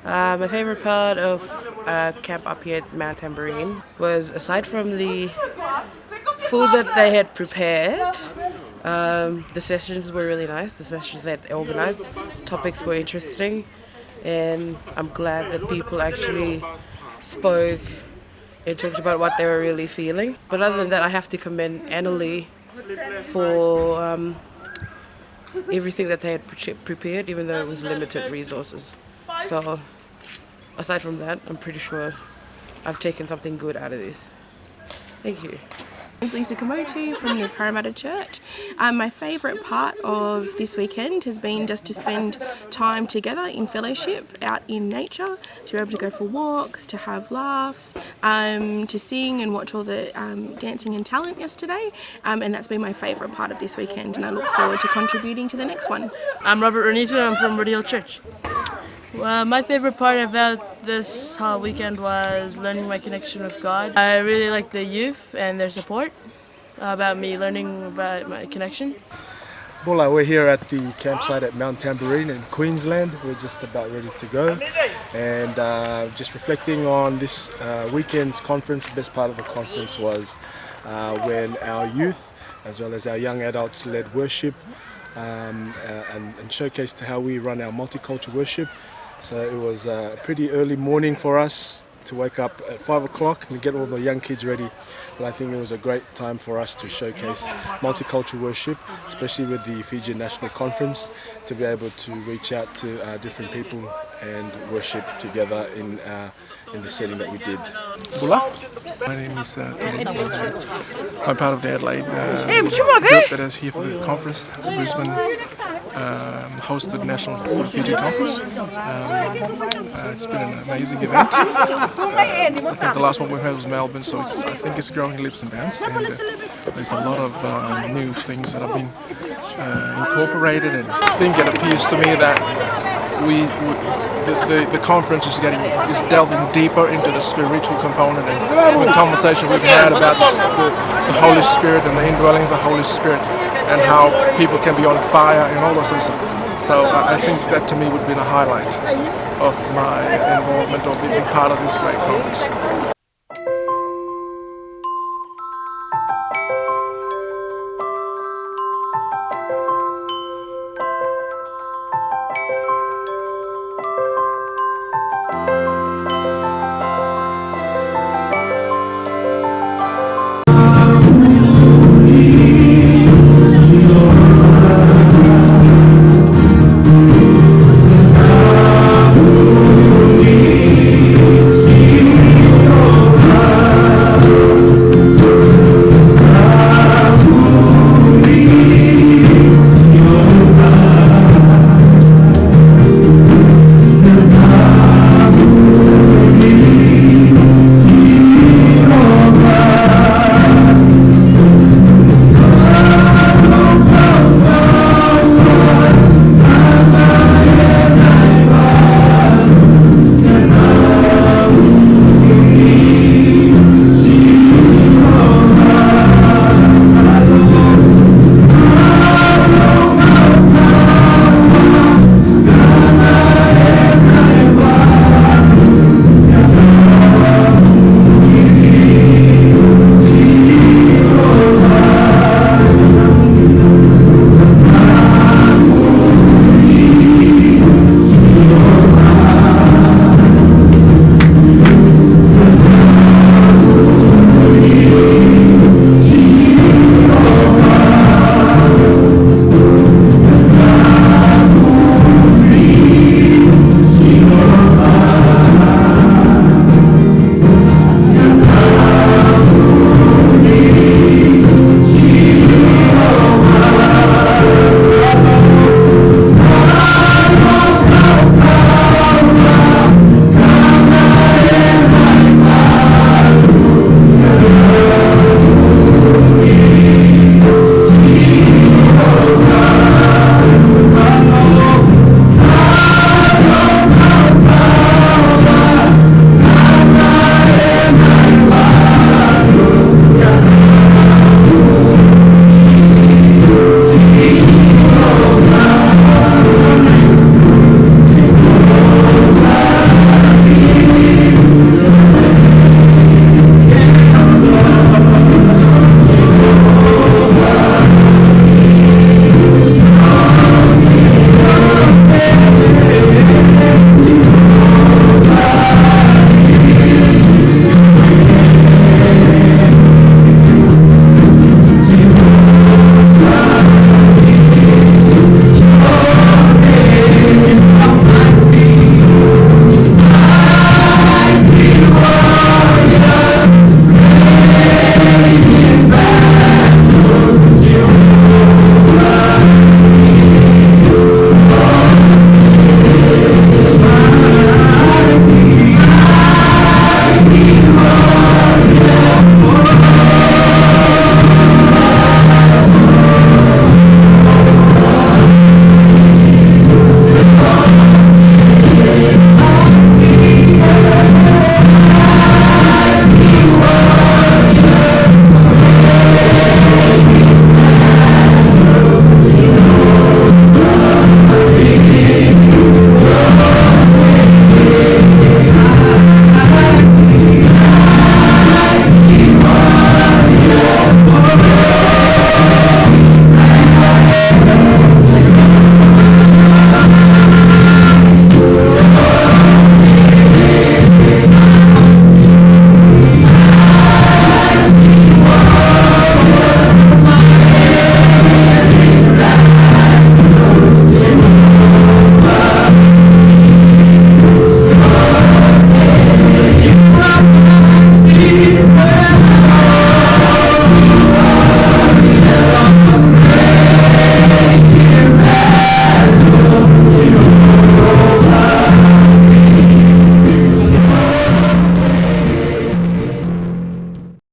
My favorite part of camp up here at Mount Tamborine was, aside from the food that they had prepared, the sessions were really nice. The sessions they organized, topics were interesting, and I'm glad that people actually spoke and talked about what they were really feeling. But other than that, I have to commend Annerly for everything that they had prepared, even though it was limited resources. So aside from that, I'm pretty sure I've taken something good out of this. Thank you. I'm Leigh Kamotu from the Parramatta Church. My favourite part of this weekend has been just to spend time together in fellowship out in nature, to be able to go for walks, to have laughs, to sing and watch all the dancing and talent yesterday, and that's been my favourite part of this weekend, and I look forward to contributing to the next one. I'm Ranitu, I'm from Rooty Church. Well, my favourite part about this weekend was learning my connection with God. I really like the youth and their support about me learning about my connection. Well, we're here at the campsite at Mount Tamborine in Queensland. We're just about ready to go, and just reflecting on this weekend's conference. The best part of the conference was when our youth as well as our young adults led worship and showcased how we run our multicultural worship. So it was a pretty early morning for us to wake up at 5 o'clock and get all the young kids ready. But I think it was a great time for us to showcase multicultural worship, especially with the Fijian National Conference, to be able to reach out to different people and worship together in the setting that we did. Bula. My name is Tubuli. I'm part of the Adelaide group that is here for the conference. Brisbane hosted the National Fijian Conference. It's been an amazing event. I think the last one we had was Melbourne, so I think it's growing leaps and bounds. And there's a lot of new things that have been incorporated, and I think it appears to me that the conference is delving deeper into the spiritual component, and the conversation we've had about the Holy Spirit and the indwelling of the Holy Spirit, and how people can be on fire and all those sorts of stuff. So I think that to me would be the highlight of my involvement or being part of this great conference.